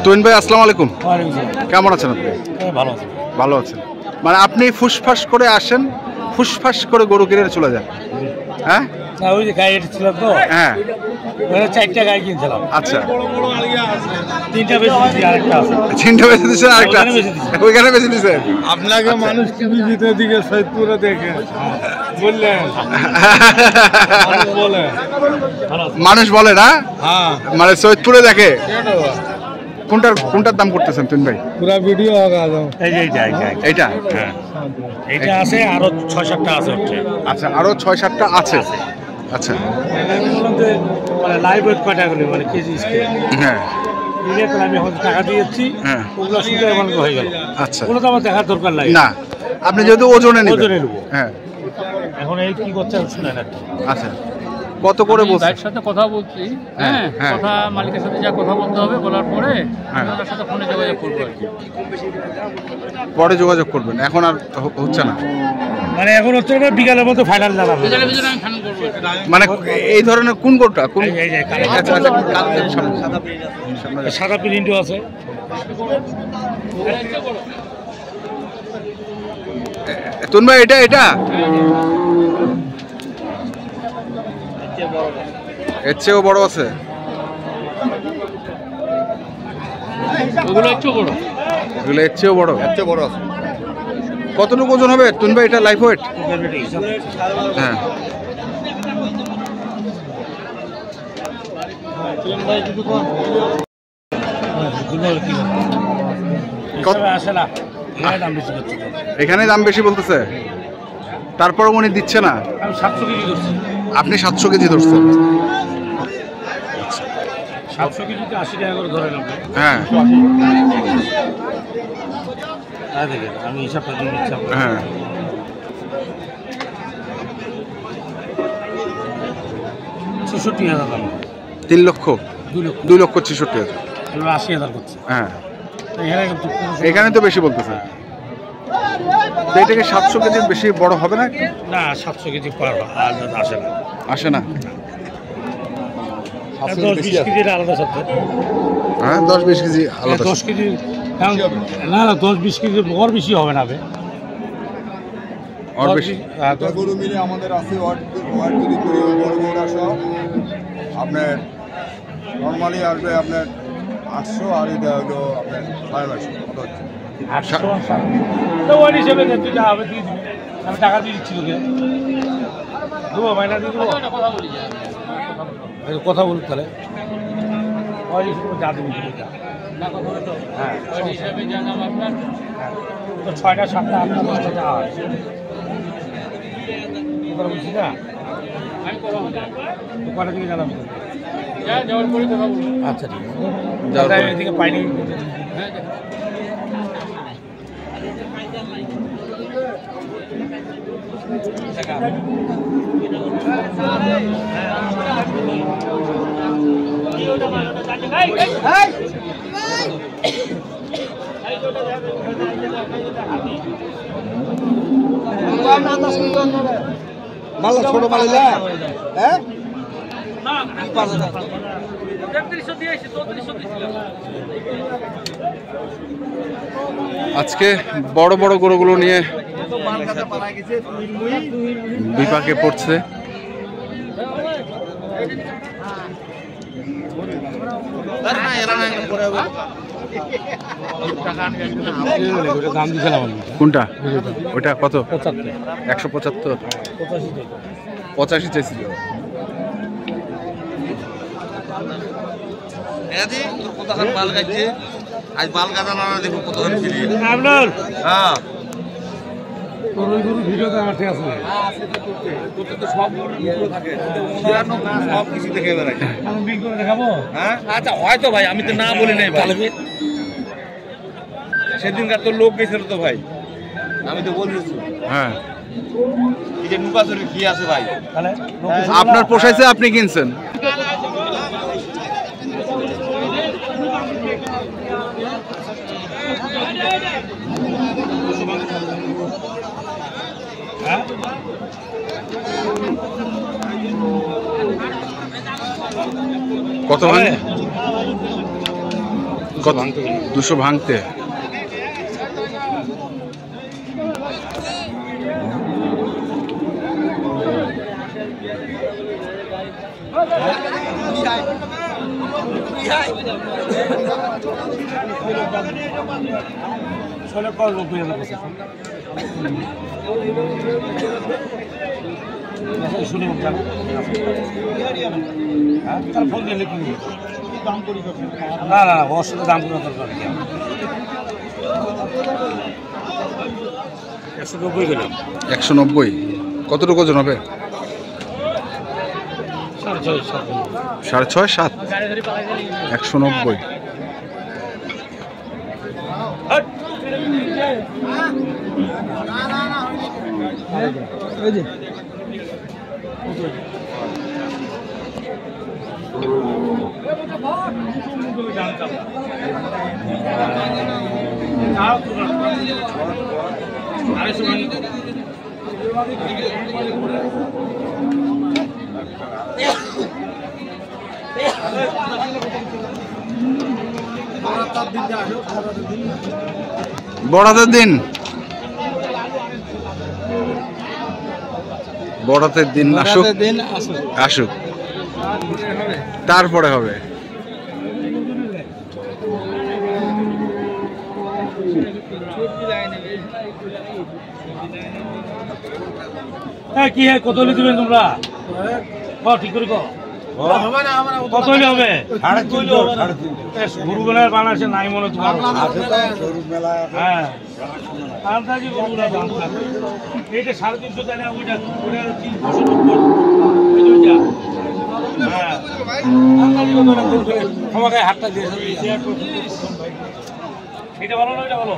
তুহিন ভাই আসসালামু আলাইকুম। কেমন আছেন আপনি? ভালো আছি। ভালো আছেন মানে আপনি ফুসফাস করে আসেন, ফুসফাস করে গরু কিনে চলে যান? হ্যাঁ, ওই যে গাড়ি ছিল তো, হ্যাঁ, 4টা গাড়ি কিনছিলাম। আচ্ছা, 3টা বেশি দিচ্ছি, আরেকটা আছে। 3টা বেঁচে দিচ্ছেন, আরেকটা ওইখানে বেঁচে দিচ্ছেন। আপনাকে মানুষ টিভি ভিতরের দিকে সৈয়দপুরে দেখে বললেন, মানুষ বলে না, হ্যাঁ মানে সৈয়দপুরে দেখে। কোনটার দাম করতেছেন তুহিন ভাই? পুরা ভিডিও होगा এই যে এইটা, হ্যাঁ, এইটা আছে, আরো 6-7টা আছে। আচ্ছা, আরো 6-7টা আছে। আচ্ছা, মানে লাইভ ওয়েট কয়টা গুলো, মানে কেজি স্কেল। হ্যাঁ, আমি এখন টাকা দিয়েছি, হ্যাঁ, ওগুলো শুধু এমন হয়ে গেল। আচ্ছা, ওগুলো তো আমার দেখার দরকার নাই না, আপনি যেহেতু ওজনে নেবেন। ওজনে নেবো। হ্যাঁ, এখন এই কি করছে শুনেন একটা। আচ্ছা, কত করে বলছেন? ভাইয়ের সাথে কথা বলছি, হ্যাঁ, হ্যাঁ। কথা মালিকের সাথে যা কথা বলতে হবে, বলার পরে হ্যাঁ। ওনার সাথে ফোনে যোগাযোগ করবো আর কি। পরে যোগাযোগ করবেন, এখন আর হচ্ছে না। মানে এখন হচ্ছে না, বিকালের মতো ফাইনাল জানাবো। বিকেলের ভিতরে আমি ফাইনাল করবো। মানে এই ধরনের কোন গরুটা? কোন? এই যে কালো। আচ্ছা, আচ্ছা, সাদা প্রিন্টও আছে। তুহিন ভাই, এটা এর চেয়েও বড় আছে। ওগুলো একটু বড়। এগুলো এর চেয়েও বড়। বড় আছে। কতটুকু ওজন হবে তুহিন ভাই এটা লাইফ ওয়েট? হ্যাঁ, আসে না, দাম বেশি করছে। এখানে দাম বেশি বলতেছে, তারপর উনি দিচ্ছে না। আমি 700 কেজি ধরছি। আপনি 700 কেজি ধরছেন? 700 কেজিতে 80 টাকা করে ধরে নেব। হ্যাঁ, দেখেন আমি হিসাবটা দিয়ে দিচ্ছি। হ্যাঁ, 66,000 দাম। 3 লক্ষ, 2 2 লক্ষ, লক্ষ 66,000। 80,000 করছে। হ্যাঁ, এখানে কিন্তু এখানে তো বেশি বলতেছে। তো এটাকে 700 কেজির বেশি বড় হবে না? না, 700 কেজি পার আসে না। আসে না? 10-20 কেজির আলাদা সত্য। হ্যাঁ, 10-20 কেজি আলাদা। 10 কেজি না, 10-20 কেজি ওর বেশি হবে না। আর বেশি গরু মিলে আমাদের আছে ওয়াট তৈরি করে বড় বড় সব আপনার নর্মালি আসবে আপনার 800, আর এটা হলো আপনার 950 কত হচ্ছে? 800 তো ওই হিসেবে তুই যা হবে দিয়ে দিবি। আমি টাকা দিয়ে দিচ্ছি তোকে। দেবো মাইনা দিয়ে দেবো। কথা বলুক তাহলে। ওই হিসেবে যা দিবি হ্যাঁ, ওই হিসাবে জানাম আপনার। তো 6টা 7টা 8টা 10টা টাকা হয়। বলছি না, আমি কথা বলছি। তো কটা দিকে জানাবি? যাওয়ার পরে কথা বলবো। আচ্ছা, ঠিক আছে। এদিকে পাইনি। হ্যাঁ, মাল্লা ছোট মালিলা হ্যাঁ আজকে বড় বড় গরুগুলো নিয়ে বিপাকে পড়ছে। কোনটা? ওইটা কত? 175, 85 চাইছিল। আজ বাল গাদা না দেখো কত ফিরি হ্যাঁ, ভিডিওতে আমার ঠিক আছে। সব থাকে সব কিছু দেখে বেড়াই। আমি বিল করে দেখাবো। হ্যাঁ, আচ্ছা হয়তো ভাই, আমি তো না বলি নাই ভাই। সেদিনকার তো লোক গেছিল তো ভাই, আমি তো বলতেছি। হ্যাঁ, এই যে নুকাচুরি কি আছে ভাই, তাহলে আপনার পোষাইছে, আপনি কিনছেন। কত হয়? কত? 200 ভাঙতে। ফোন দিলে কি না না ওর সাথে দাম করে দরকার 190 গেলাম। 190। কতটুকু ওজন হবে? 6.5 7। 190। বড়াতের দিন, বড়াতের দিন আসুক, আসুক তারপরে হবে। কি হ্যাঁ কত হলে দিবেন তোমরা? ঠিক করে কত হলে হবে? গরু বেলায় বানাচ্ছে নাই মনে তোমার? হ্যাঁ এইটা 350 জানে ওইটা তোমাকে হাতটা দিয়েছে। এটা ভালো না, এটা ভালো,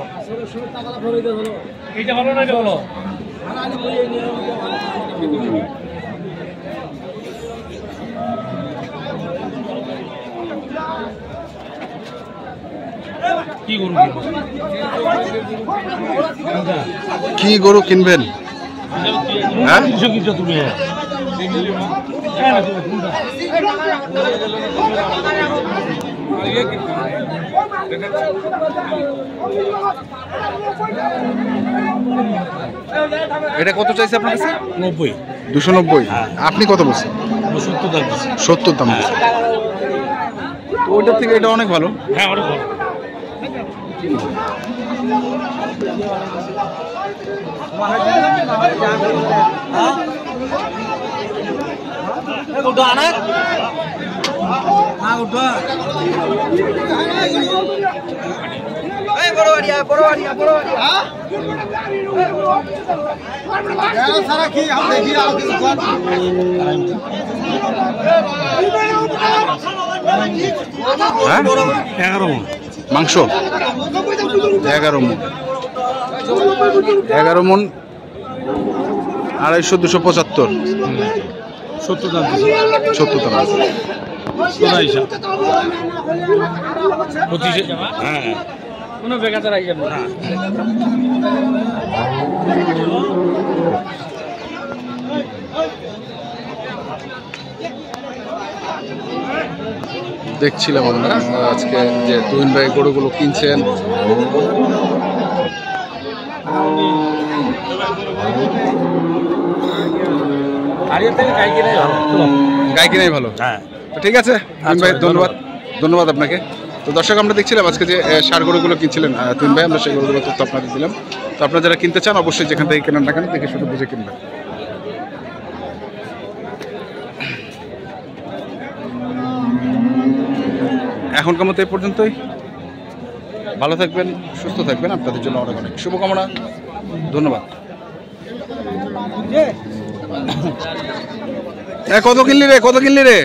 এইটা ভালো না, এটা ভালো। কি গরু কি গরু কিনবেন? হ্যাঁ তুমি এটা কত চাইছে আপনার কাছে? 90। 290। আপনি কত বলছেন? 70 দাম। 70 দাম বলছেন। ওইটার থেকে এটা অনেক ভালো। হ্যাঁ অনেক ভালো। হ্যাঁ 11 মণ মাংস। 11 মণ। 11 মণ 250 275। 70 দাম। 70 দাম। হ্যাঁ কোনো বেকাতে রাখবেন না। দেখছিলাম আমরা আজকে যে তুহিন ভাই গরুগুলো কিনছেন। গাই কিনাই ভালো। হ্যাঁ তো ঠিক আছে তুহিন ভাই, ধন্যবাদ, ধন্যবাদ আপনাকে। তো দর্শক আমরা দেখছিলাম আজকে যে ষাঁড় গরুগুলো কিনছিলেন তুহিন ভাই, আমরা সেই গরুগুলো তথ্য আপনাদের দিলাম। তো আপনারা যারা কিনতে চান অবশ্যই যেখান থেকে কেনেন না কেন দেখে শুধু বুঝে কিনবেন। এখনকার মতো এই পর্যন্তই। ভালো থাকবেন, সুস্থ থাকবেন, আপনাদের জন্য অনেক অনেক শুভকামনা। ধন্যবাদ। কত কিনলি রে? কত কিনলি রে?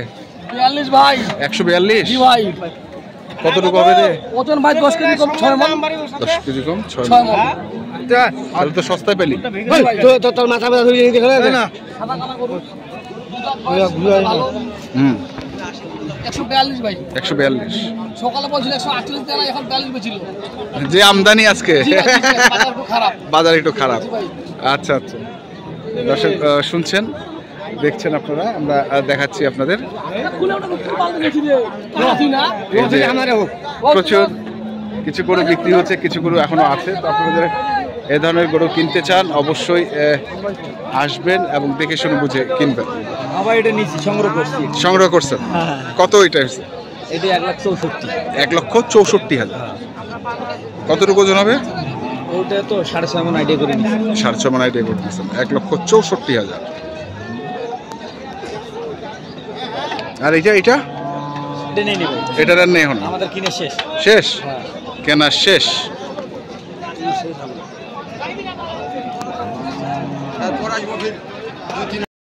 42 ভাই। 142? জি ভাই। কতটুকু হবে রে? ওজন ভাই 10 কেজি কম 6 মণ। 10 কেজি কম 6 6 মণ। মণ। তাহলে তো সস্তায় পেলি। ভাই তোর মাথা ব্যথা ধরে দেখে না সাদা কালো গরু ভালো। 142 ভাই। 142। সকালে বলছিল 148 টাকা, এখন 42 বেছিল। যে আমদানি আজকে বাজার একটু খারাপ। বাজার একটু খারাপ। আচ্ছা আচ্ছা দর্শক শুনছেন, দেখছেন আপনারা, আমরা দেখাচ্ছি আপনাদের। খুলে ওটা পাল্টে গেছি রে। এই যে প্রচুর কিছু গরু বিক্রি হচ্ছে, কিছু গরু এখনো আছে। তো আপনাদের এ ধরনের গরু কিনতে চান অবশ্যই আসবেন এবং দেখে শুনে বুঝে কিনবেন। আবার এটা নিচ্ছি, সংগ্রহ করছি। সংগ্রহ করছেন কত? এটা হচ্ছে এটা 1,64,000। 1,64,000। কতটুকু ওজন হবে? ওটা তো 6.5 মণ আইডিয়া করে নিচ্ছি। 6.5 মণ আইডিয়া করে দিচ্ছেন। 1,64,000। আর এটা এটা নিয়ে নেব। এটার আর নেই এখন, আমাদের কিনে শেষ। শেষ কেনা শেষ। তারপর আসবো